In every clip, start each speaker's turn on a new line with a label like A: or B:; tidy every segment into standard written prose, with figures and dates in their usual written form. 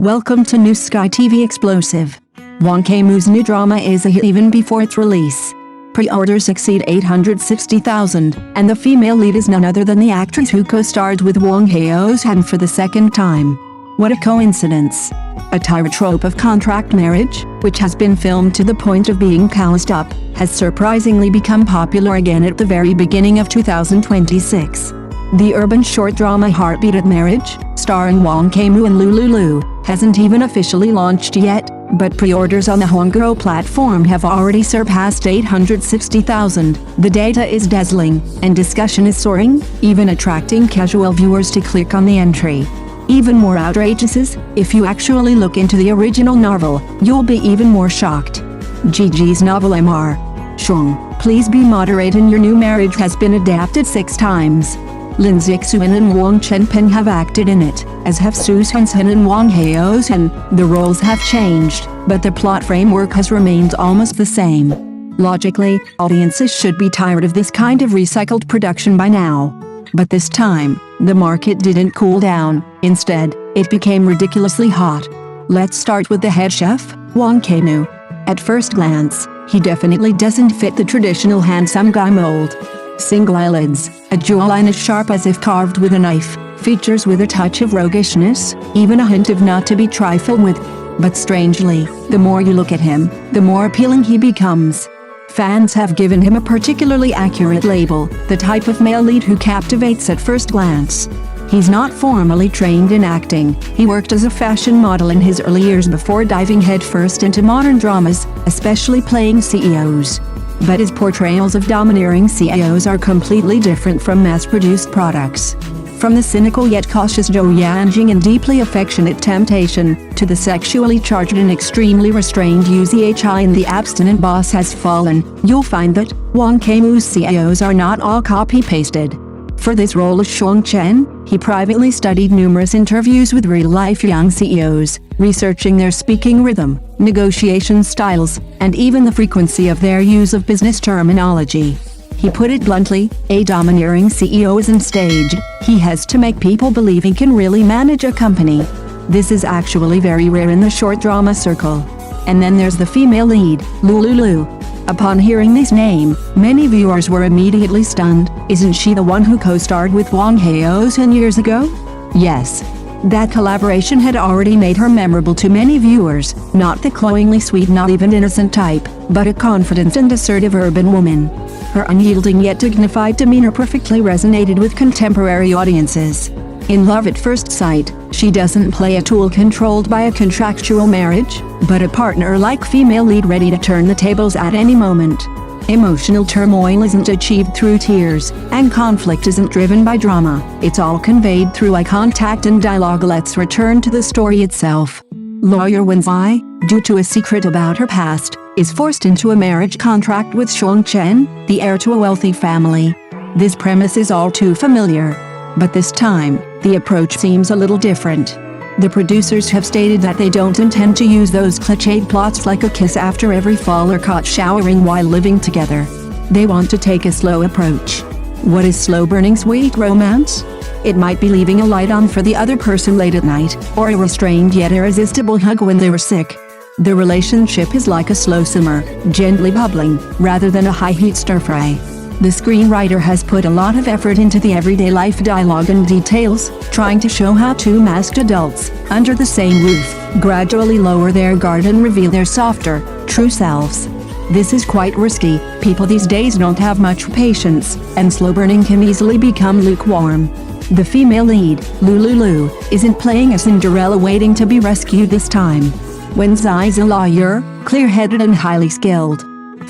A: Welcome to New Sky TV Explosive. Wang Kaimu's new drama is a hit even before its release. Pre-orders exceed 860,000, and the female lead is none other than the actress who co-starred with Wang Haozhen for the second time. What a coincidence. A tire trope of contract marriage, which has been filmed to the point of being calloused up, has surprisingly become popular again at the very beginning of 2026. The urban short drama Heartbeat at Marriage, starring Wang Kaimu and Lulu, hasn't even officially launched yet, but pre-orders on the Hongkou platform have already surpassed 860,000. The data is dazzling, and discussion is soaring, even attracting casual viewers to click on the entry. Even more outrageous is, if you actually look into the original novel, you'll be even more shocked. Gigi's novel Mr. Sheng, Please Be Moderate in Your New Marriage has been adapted 6 times. Lin Zixuan and Wang Chenpeng have acted in it, as have Su Sunsen and Wang Haozhen. The roles have changed, but the plot framework has remained almost the same. Logically, audiences should be tired of this kind of recycled production by now. But this time, the market didn't cool down. Instead, it became ridiculously hot. Let's start with the head chef, Wang Kaimu. At first glance, he definitely doesn't fit the traditional handsome guy mold. Single eyelids, a jawline as sharp as if carved with a knife, features with a touch of roguishness, even a hint of not to be trifled with. But strangely, the more you look at him, the more appealing he becomes. Fans have given him a particularly accurate label, the type of male lead who captivates at first glance. He's not formally trained in acting. He worked as a fashion model in his early years before diving headfirst into modern dramas, especially playing CEOs. But his portrayals of domineering CEOs are completely different from mass-produced products. From the cynical yet cautious Zhou Yanjing and deeply affectionate Temptation, to the sexually charged and extremely restrained Yu Zhi and the abstinent Boss Has Fallen, you'll find that Wang Kaimu's CEOs are not all copy-pasted. For this role as Sheng Chen, he privately studied numerous interviews with real-life young CEOs, researching their speaking rhythm, negotiation styles, and even the frequency of their use of business terminology. He put it bluntly, a domineering CEO isn't staged. He has to make people believe he can really manage a company. This is actually very rare in the short drama circle. And then there's the female lead, Lulu. Upon hearing this name, many viewers were immediately stunned. Isn't she the one who co-starred with Wang Haozhen years ago? Yes. That collaboration had already made her memorable to many viewers, not the cloyingly sweet, not even innocent type, but a confident and assertive urban woman. Her unyielding yet dignified demeanor perfectly resonated with contemporary audiences. In Love at First Sight, she doesn't play a tool controlled by a contractual marriage, but a partner-like female lead ready to turn the tables at any moment. Emotional turmoil isn't achieved through tears, and conflict isn't driven by drama. It's all conveyed through eye contact and dialogue. Let's return to the story itself. Lawyer Wen Zai, due to a secret about her past, is forced into a marriage contract with Sheng Chen, the heir to a wealthy family. This premise is all too familiar. But this time, the approach seems a little different. The producers have stated that they don't intend to use those cliched plots like a kiss after every fall or caught showering while living together. They want to take a slow approach. What is slow-burning sweet romance? It might be leaving a light on for the other person late at night, or a restrained yet irresistible hug when they were sick. The relationship is like a slow simmer, gently bubbling, rather than a high-heat stir-fry. The screenwriter has put a lot of effort into the everyday life dialogue and details, trying to show how two masked adults, under the same roof, gradually lower their guard and reveal their softer, true selves. This is quite risky. People these days don't have much patience, and slow burning can easily become lukewarm. The female lead, Lulu, isn't playing a Cinderella waiting to be rescued this time. Wen Zai's a lawyer, clear-headed and highly skilled.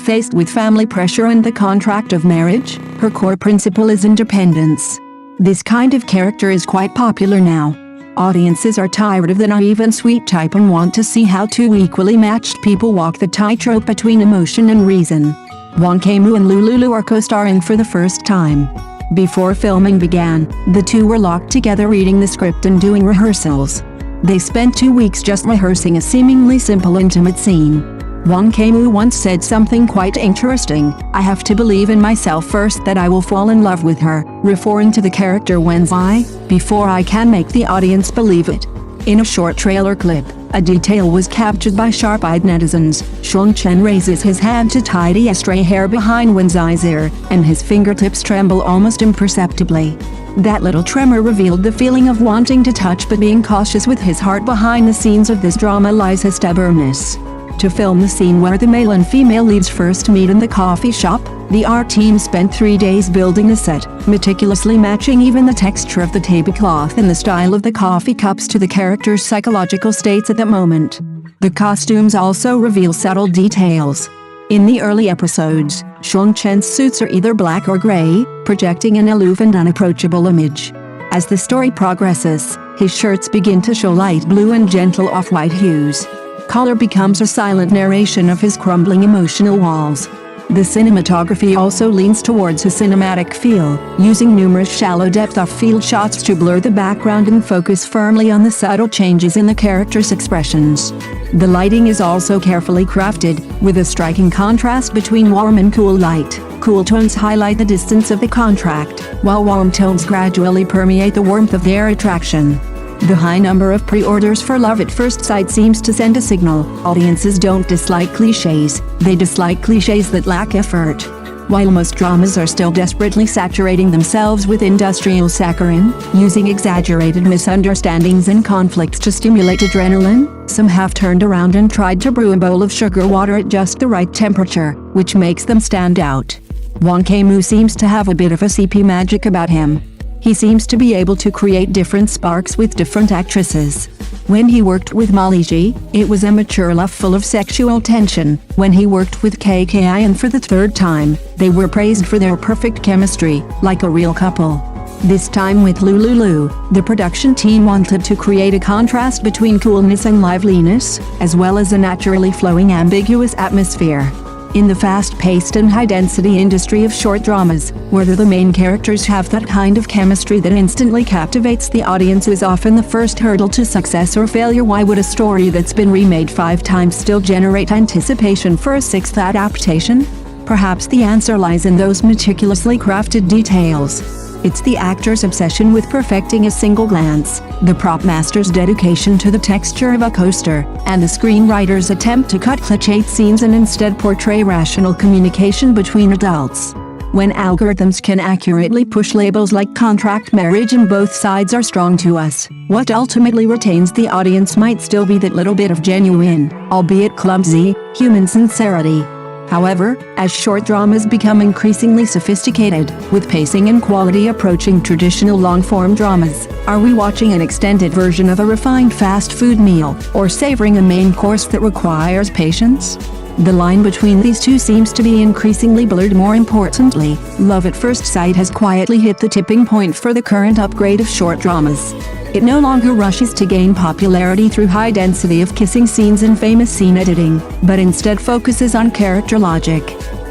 A: Faced with family pressure and the contract of marriage, her core principle is independence. This kind of character is quite popular now. Audiences are tired of the naive and sweet type and want to see how two equally matched people walk the tightrope between emotion and reason. Wang Kaimu and Lulu are co-starring for the first time. Before filming began, the two were locked together reading the script and doing rehearsals. They spent 2 weeks just rehearsing a seemingly simple intimate scene. Wang Kaimu once said something quite interesting: "I have to believe in myself first that I will fall in love with her," referring to the character Wen Zai, "before I can make the audience believe it." In a short trailer clip, a detail was captured by sharp-eyed netizens. Xiong Chen raises his hand to tidy a stray hair behind Wen's eyes ear, and his fingertips tremble almost imperceptibly. That little tremor revealed the feeling of wanting to touch but being cautious with his heart. Behind the scenes of this drama lies his stubbornness. To film the scene where the male and female leads first meet in the coffee shop, the art team spent 3 days building the set, meticulously matching even the texture of the tablecloth and the style of the coffee cups to the characters' psychological states at that moment. The costumes also reveal subtle details. In the early episodes, Xiong Chen's suits are either black or gray, projecting an aloof and unapproachable image. As the story progresses, his shirts begin to show light blue and gentle off-white hues. Color becomes a silent narration of his crumbling emotional walls. The cinematography also leans towards a cinematic feel, using numerous shallow depth-of-field shots to blur the background and focus firmly on the subtle changes in the characters' expressions. The lighting is also carefully crafted, with a striking contrast between warm and cool light. Cool tones highlight the distance of the contract, while warm tones gradually permeate the warmth of their attraction. The high number of pre-orders for Love at First Sight seems to send a signal. Audiences don't dislike clichés, they dislike clichés that lack effort. While most dramas are still desperately saturating themselves with industrial saccharine, using exaggerated misunderstandings and conflicts to stimulate adrenaline, some have turned around and tried to brew a bowl of sugar water at just the right temperature, which makes them stand out. Wang Kaimu seems to have a bit of a CP magic about him. He seems to be able to create different sparks with different actresses. When he worked with Molly G, it was a mature love full of sexual tension. When he worked with KKI for the third time, they were praised for their perfect chemistry, like a real couple. This time with Lulu, the production team wanted to create a contrast between coolness and liveliness, as well as a naturally flowing ambiguous atmosphere. In the fast-paced and high-density industry of short dramas, where the main characters have that kind of chemistry that instantly captivates the audience is often the first hurdle to success or failure. Why would a story that's been remade 5 times still generate anticipation for a 6th adaptation? Perhaps the answer lies in those meticulously crafted details. It's the actor's obsession with perfecting a single glance, the prop master's dedication to the texture of a coaster, and the screenwriter's attempt to cut cliched scenes and instead portray rational communication between adults. When algorithms can accurately push labels like contract marriage and both sides are strong to us, what ultimately retains the audience might still be that little bit of genuine, albeit clumsy, human sincerity. However, as short dramas become increasingly sophisticated, with pacing and quality approaching traditional long-form dramas, are we watching an extended version of a refined fast food meal, or savoring a main course that requires patience? The line between these two seems to be increasingly blurred. More importantly, Love at First Sight has quietly hit the tipping point for the current upgrade of short dramas. It no longer rushes to gain popularity through high density of kissing scenes and famous scene editing, but instead focuses on character logic.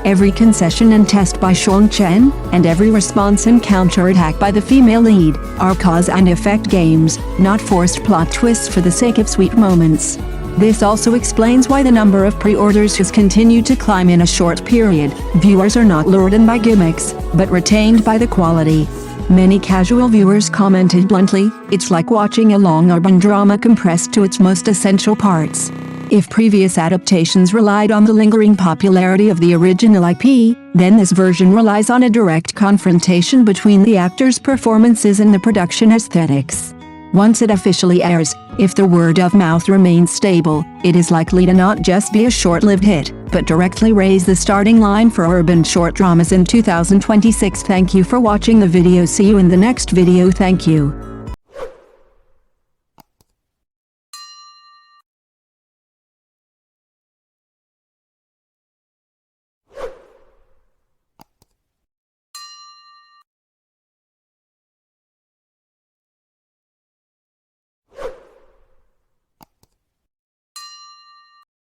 A: Every concession and test by Xiong Chen, and every response and counterattack by the female lead, are cause and effect games, not forced plot twists for the sake of sweet moments. This also explains why the number of pre-orders has continued to climb in a short period. Viewers are not lured in by gimmicks, but retained by the quality. Many casual viewers commented bluntly, "It's like watching a long urban drama compressed to its most essential parts." If previous adaptations relied on the lingering popularity of the original IP, then this version relies on a direct confrontation between the actors' performances and the production aesthetics. Once it officially airs, if the word of mouth remains stable, it is likely to not just be a short-lived hit, but directly raise the starting line for urban short dramas in 2026. Thank you for watching the video. See you in the next video. Thank you.